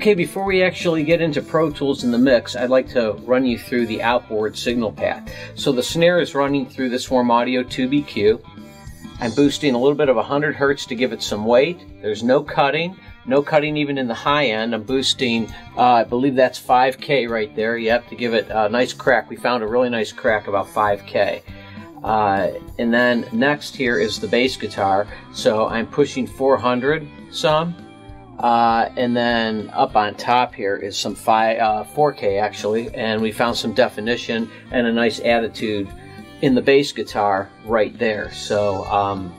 Okay, before we actually get into Pro Tools in the mix, I'd like to run you through the outboard signal path. So the snare is running through this Warm Audio Tube EQ. I'm boosting a little bit of 100 Hertz to give it some weight. There's no cutting even in the high end. I'm boosting, I believe that's 5K right there. Yep, to give it a nice crack. We found a really nice crack about 5K. And then next here is the bass guitar. So I'm pushing 400 some. And then up on top here is some 4K actually, and we found some definition and a nice attitude in the bass guitar right there. So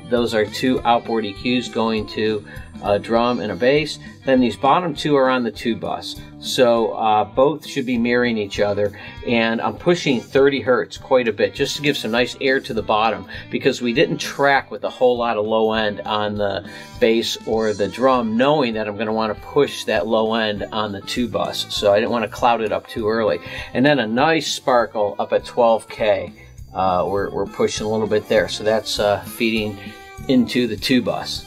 those are two outboard EQs going to a drum and a bass. Then these bottom two are on the tube bus. So both should be mirroring each other, and I'm pushing 30 Hertz quite a bit just to give some nice air to the bottom, because we didn't track with a whole lot of low end on the bass or the drum, knowing that I'm going to want to push that low end on the tube bus. So I didn't want to cloud it up too early. And then a nice sparkle up at 12K. We're pushing a little bit there. So that's feeding into the tube bus.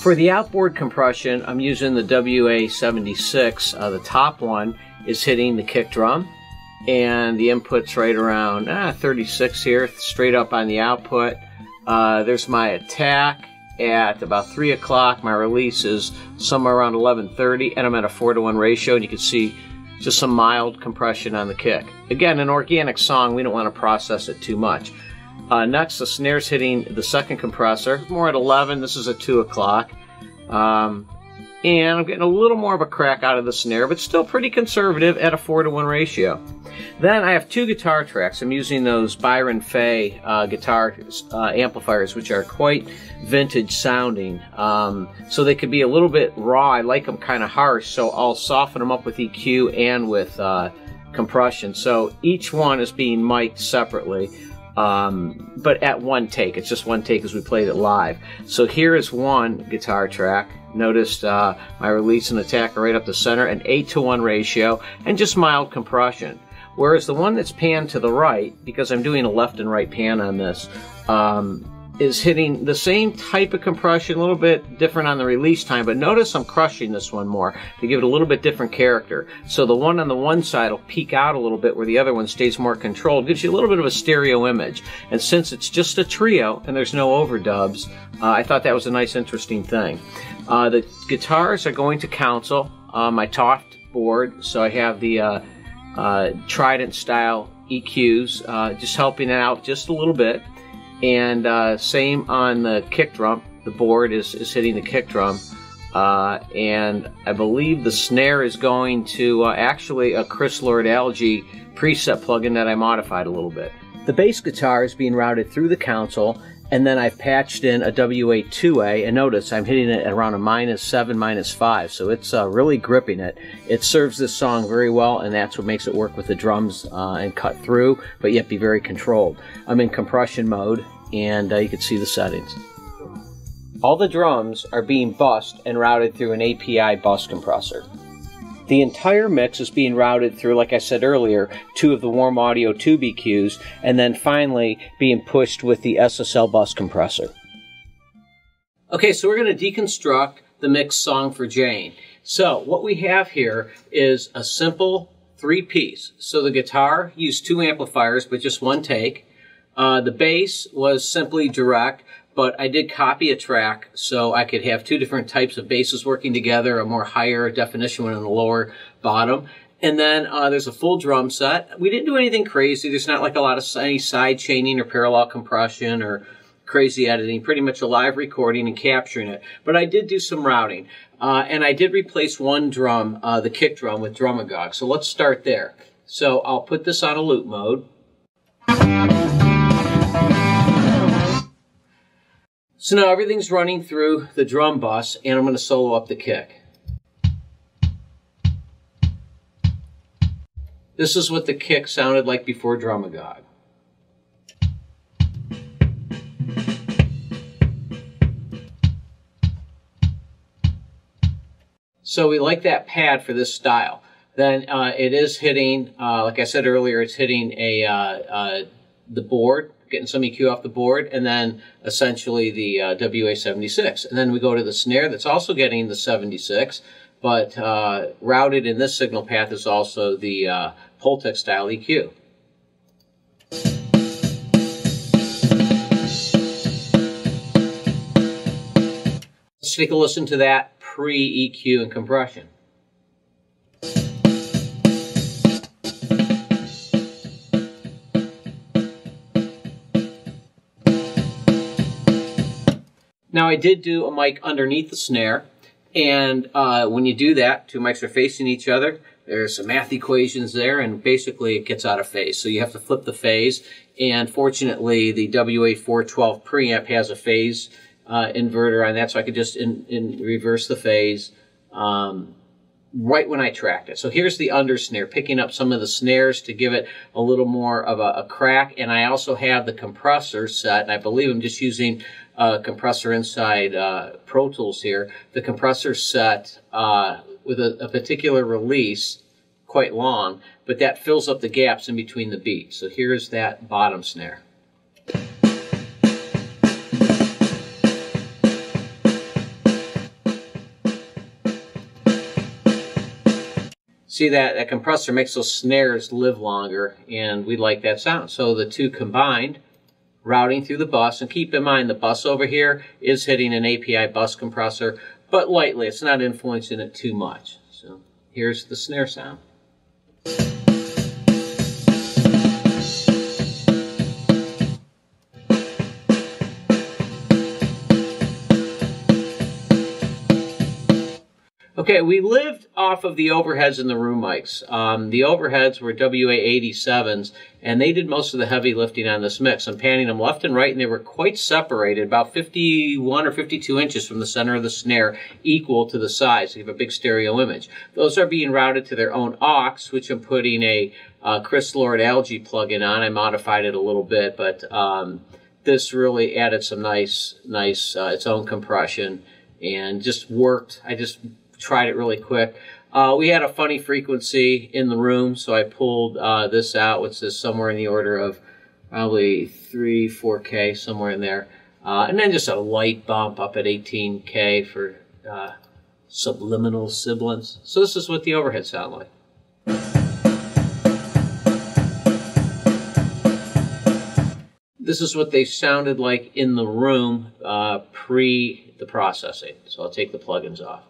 For the outboard compression, I'm using the WA-76. The top one is hitting the kick drum, and the input's right around 36 here, straight up on the output. There's my attack at about 3 o'clock. My release is somewhere around 11:30, and I'm at a 4:1 ratio, and you can see just some mild compression on the kick. Again, an organic song, we don't want to process it too much. Next, the snare's hitting the second compressor, more at 11. This is at 2 o'clock. And I'm getting a little more of a crack out of the snare, but still pretty conservative at a 4:1 ratio. Then I have two guitar tracks. I'm using those Byron Fay guitar amplifiers, which are quite vintage sounding. So they could be a little bit raw. I like them kind of harsh, so I'll soften them up with EQ and with compression. So each one is being mic'd separately. But at one take. It's just one take as we played it live. So here is one guitar track. Notice my release and attack are right up the center, an 8:1 ratio, and just mild compression. Whereas the one that's panned to the right, because I'm doing a left and right pan on this, is hitting the same type of compression, a little bit different on the release time, but notice I'm crushing this one more to give it a little bit different character. So the one on the one side will peak out a little bit where the other one stays more controlled. Gives you a little bit of a stereo image. And since it's just a trio and there's no overdubs, I thought that was a nice, interesting thing. The guitars are going to console my Toft board, so I have the Trident style EQs, just helping it out just a little bit. And same on the kick drum. The board is hitting the kick drum. And I believe the snare is going to actually a Chris Lord-Alge preset plugin that I modified a little bit. The bass guitar is being routed through the console, and then I've patched in a WA-2A, and notice I'm hitting it at around a -7, -5, so it's really gripping it. It serves this song very well, and that's what makes it work with the drums and cut through, but yet be very controlled. I'm in compression mode, and you can see the settings. All the drums are being bussed and routed through an API bus compressor. The entire mix is being routed through, like I said earlier, two of the Warm Audio Tube EQs, and then finally being pushed with the SSL bus compressor. Okay, so we're going to deconstruct the mix Song for Jane. So what we have here is a simple three-piece. So the guitar used two amplifiers, but just one take. The bass was simply direct, but I did copy a track so I could have two different types of basses working together, a more higher definition one and a lower bottom. And then there's a full drum set. We didn't do anything crazy. There's not like a lot of any side chaining or parallel compression or crazy editing, pretty much a live recording and capturing it. But I did do some routing. And I did replace one drum, the kick drum, with Drumagog. So let's start there. So I'll put this on a loop mode. So now everything's running through the drum bus, and I'm going to solo up the kick. This is what the kick sounded like before Drumagog. So we like that pad for this style. Then it is hitting, like I said earlier, it's hitting the board, getting some EQ off the board, and then essentially the WA-76. And then we go to the snare that's also getting the 76, but routed in this signal path is also the Pultec style EQ. Let's take a listen to that pre-EQ and compression. Now I did do a mic underneath the snare, and when you do that, two mics are facing each other. There's some math equations there, and basically it gets out of phase. So you have to flip the phase, and fortunately the WA-412 preamp has a phase inverter on that, so I could just reverse the phase right when I tracked it. So here's the under snare, picking up some of the snares to give it a little more of a crack, and I also have the compressor set, and I believe I'm just using compressor inside Pro Tools here. The compressor set with a particular release, quite long, but that fills up the gaps in between the beats. So here's that bottom snare. See, that compressor makes those snares live longer, and we like that sound. So the two combined, routing through the bus, and keep in mind the bus over here is hitting an API bus compressor, but lightly. It's not influencing it too much. So here's the snare sound. Okay, we lived off of the overheads and the room mics. The overheads were WA-77s, and they did most of the heavy lifting on this mix. I'm panning them left and right, and they were quite separated, about 51 or 52 inches from the center of the snare, equal to the size. So you have a big stereo image. Those are being routed to their own aux, which I'm putting a Chris Lord Algae plugin on. I modified it a little bit, but this really added some nice its own compression, and just worked. I just tried it really quick. We had a funny frequency in the room, so I pulled this out, which is somewhere in the order of probably 3-4K, somewhere in there. And then just a light bump up at 18K for subliminal sibilance. So this is what the overheads sound like. This is what they sounded like in the room pre the processing. So I'll take the plugins off.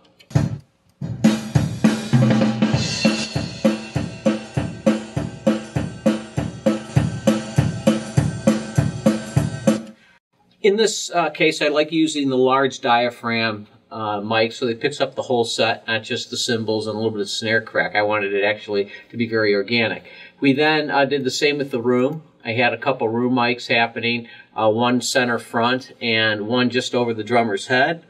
In this case, I like using the large diaphragm mic, so it picks up the whole set, not just the cymbals and a little bit of snare crack. I wanted it actually to be very organic. We then did the same with the room. I had a couple room mics happening, one center front and one just over the drummer's head.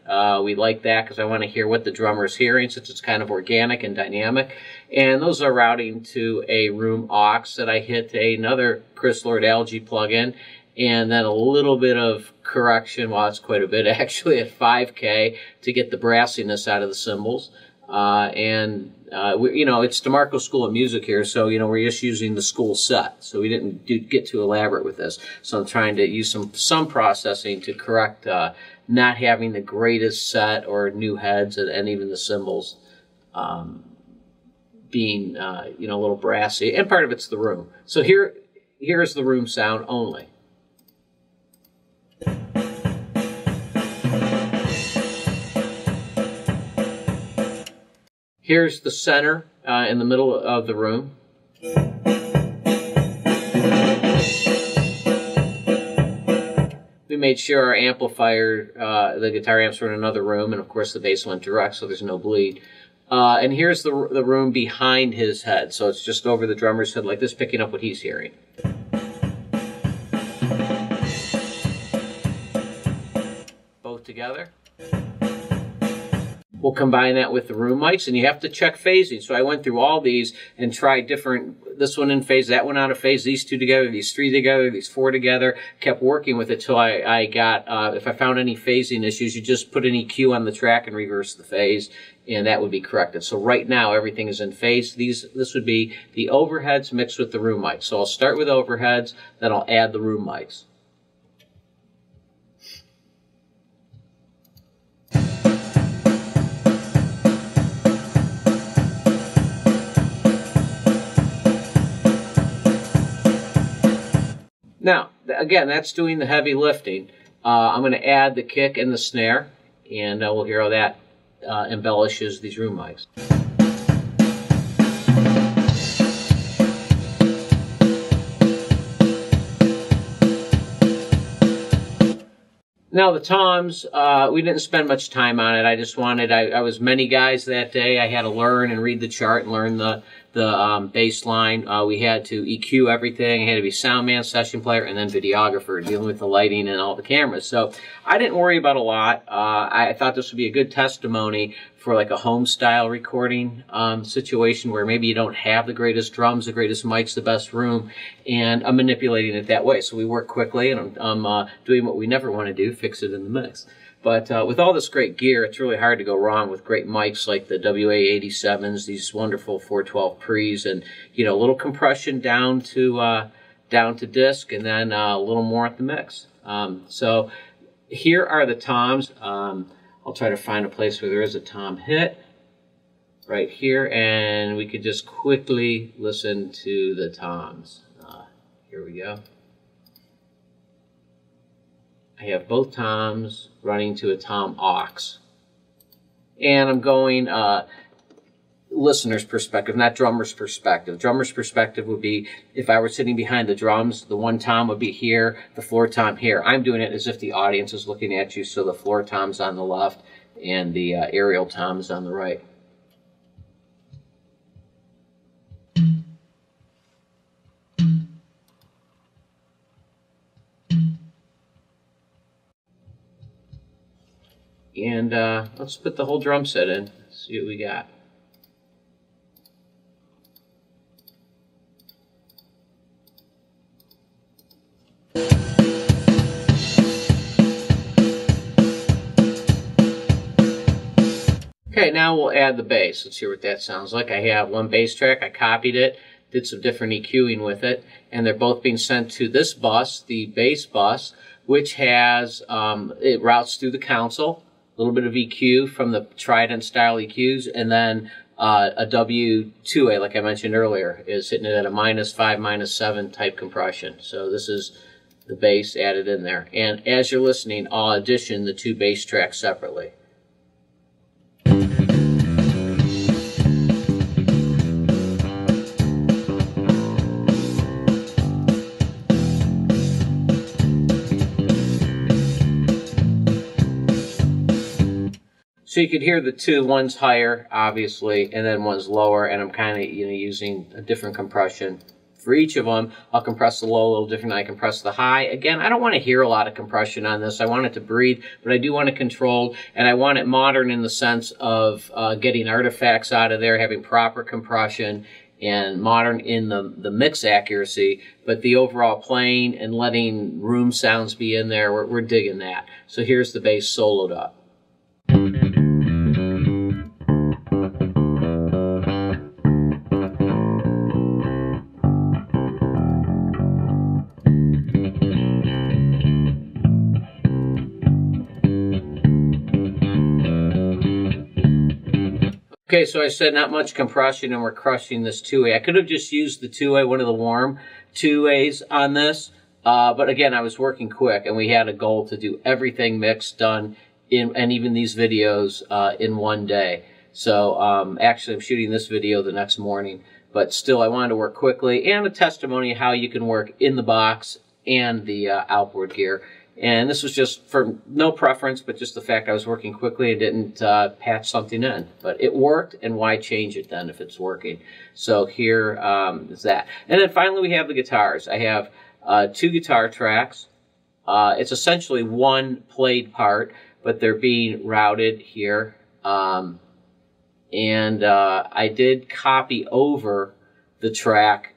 We like that because I want to hear what the drummer's hearing, since it's kind of organic and dynamic. And those are routing to a room aux that I hit another Chris Lord Algae plugin, and then a little bit of correction, well, it's quite a bit actually, at 5K to get the brassiness out of the cymbals. You know, it's DeMarco School of Music here, so, you know, we're just using the school set. So we didn't get too elaborate with this. So I'm trying to use some processing to correct not having the greatest set or new heads, and even the cymbals being, you know, a little brassy. And part of it's the room. So here's the room sound only. Here's the center in the middle of the room. We made sure our amplifier, the guitar amps were in another room, and of course the bass went direct, so there's no bleed. And here's the room behind his head, so it's just over the drummer's head like this, picking up what he's hearing. Both together. We'll combine that with the room mics, and you have to check phasing. So I went through all these and tried different, this one in phase, that one out of phase, these two together, these three together, these four together, kept working with it till I got, if I found any phasing issues, you just put an EQ on the track and reverse the phase, and that would be corrected. So right now, everything is in phase. This would be the overheads mixed with the room mics. So I'll start with overheads, then I'll add the room mics. Now, again, that's doing the heavy lifting. I'm going to add the kick and the snare, and we'll hear how that embellishes these room mics. Now the toms, we didn't spend much time on it. I just wanted, I was many guys that day. I had to learn and read the chart and learn the bass line. We had to EQ everything. I had to be sound man, session player, and then videographer, dealing with the lighting and all the cameras. So I didn't worry about a lot. I thought this would be a good testimony for like a home style recording situation where maybe you don't have the greatest drums, the greatest mics, the best room, and I'm manipulating it that way. So we work quickly, and I'm doing what we never want to do, fix it in the mix. But with all this great gear, it's really hard to go wrong with great mics like the WA-77s, these wonderful 412 pre's, and a little compression down to disc, and then a little more at the mix. So here are the toms. I'll try to find a place where there is a tom hit right here, and we could just quickly listen to the toms. Here we go. I have both toms running to a tom aux. And I'm going listener's perspective, not drummer's perspective. Drummer's perspective would be if I were sitting behind the drums, the one tom would be here, the floor tom here. I'm doing it as if the audience is looking at you, so the floor tom's on the left and the aerial tom's on the right. And let's put the whole drum set in, see what we got. Okay, now we'll add the bass. Let's hear what that sounds like. I have one bass track, I copied it, did some different EQing with it, and they're both being sent to this bus, the bass bus, which has, it routes through the console, a little bit of EQ from the Trident style EQs, and then a W2A, like I mentioned earlier, is hitting it at a -5, -7 type compression. So this is the bass added in there. And as you're listening, I'll audition the two bass tracks separately. So you could hear the two, one's higher, obviously, and then one's lower, and I'm kind of using a different compression. For each of them, I'll compress the low a little different than I compress the high. Again, I don't want to hear a lot of compression on this. I want it to breathe, but I do want it controlled, and I want it modern in the sense of getting artifacts out of there, having proper compression, and modern in the mix accuracy, but the overall playing and letting room sounds be in there, we're digging that. So here's the bass soloed up. Okay, so I said not much compression, and we're crushing this 2A. I could have just used the 2A, one of the warm 2As on this, but again, I was working quick, and we had a goal to do everything mixed, done, and even these videos in one day. So actually, I'm shooting this video the next morning, but still, I wanted to work quickly, and a testimony of how you can work in the box and the outboard gear. And this was just for no preference, but just the fact I was working quickly and didn't patch something in. But it worked, and why change it then if it's working? So here is that. And then finally we have the guitars. I have two guitar tracks. It's essentially one played part, but they're being routed here. And I did copy over the track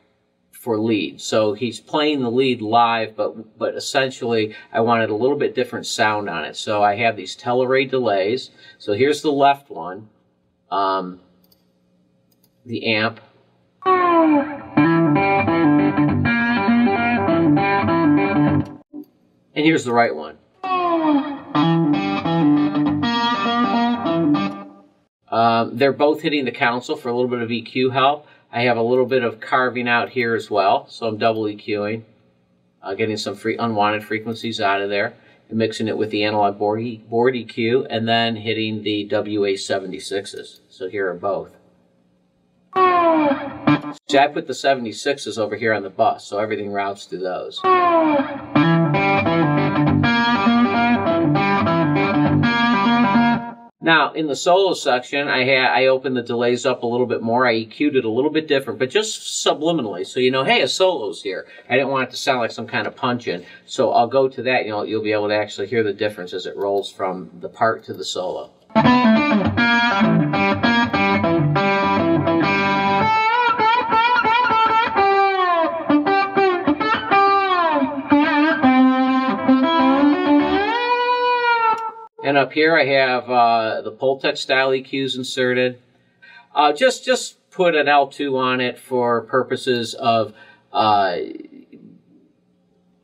for lead. So he's playing the lead live, but essentially I wanted a little bit different sound on it. So I have these telarray delays. So here's the left one, the amp. And here's the right one. They're both hitting the console for a little bit of EQ help. I have a little bit of carving out here as well, so I'm double EQing. getting some unwanted frequencies out of there, and mixing it with the analog board EQ, and then hitting the WA-76s. So here are both. See, I put the 76s over here on the bus, so everything routes through those. Now, in the solo section, I opened the delays up a little bit more. I EQ'd it a little bit different, but just subliminally, so you know, hey, a solo's here. I didn't want it to sound like some kind of punch-in, so I'll go to that. You'll be able to actually hear the difference as it rolls from the part to the solo. And up here I have the Pultec style EQs inserted. Just put an L2 on it for purposes of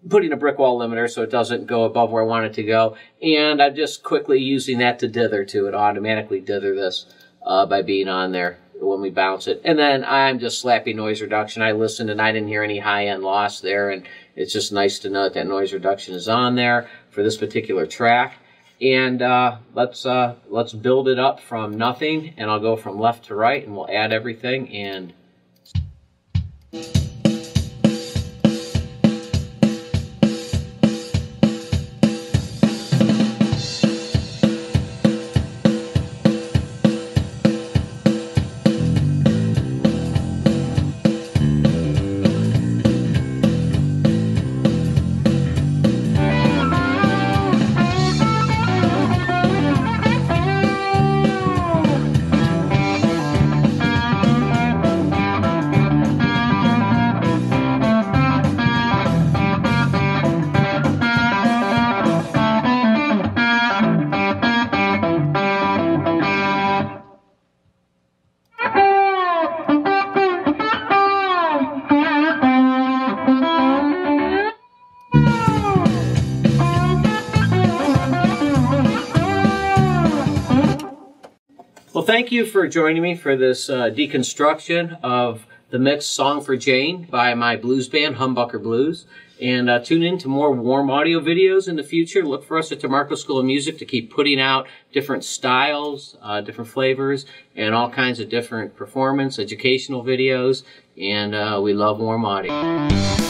putting a brick wall limiter so it doesn't go above where I want it to go. And I'm just quickly using that to dither to it, automatically dither this by being on there when we bounce it. And then I'm just slapping noise reduction. I listened and I didn't hear any high-end loss there, and it's just nice to know that that noise reduction is on there for this particular track. And let's build it up from nothing, and I'll go from left to right, and we'll add everything. And well, thank you for joining me for this deconstruction of the mix Song for Jane by my blues band, Humbucker Blues. And tune in to more warm audio videos in the future. Look for us at DeMarco School of Music to keep putting out different styles, different flavors, and all kinds of different performance, educational videos. And we love warm audio.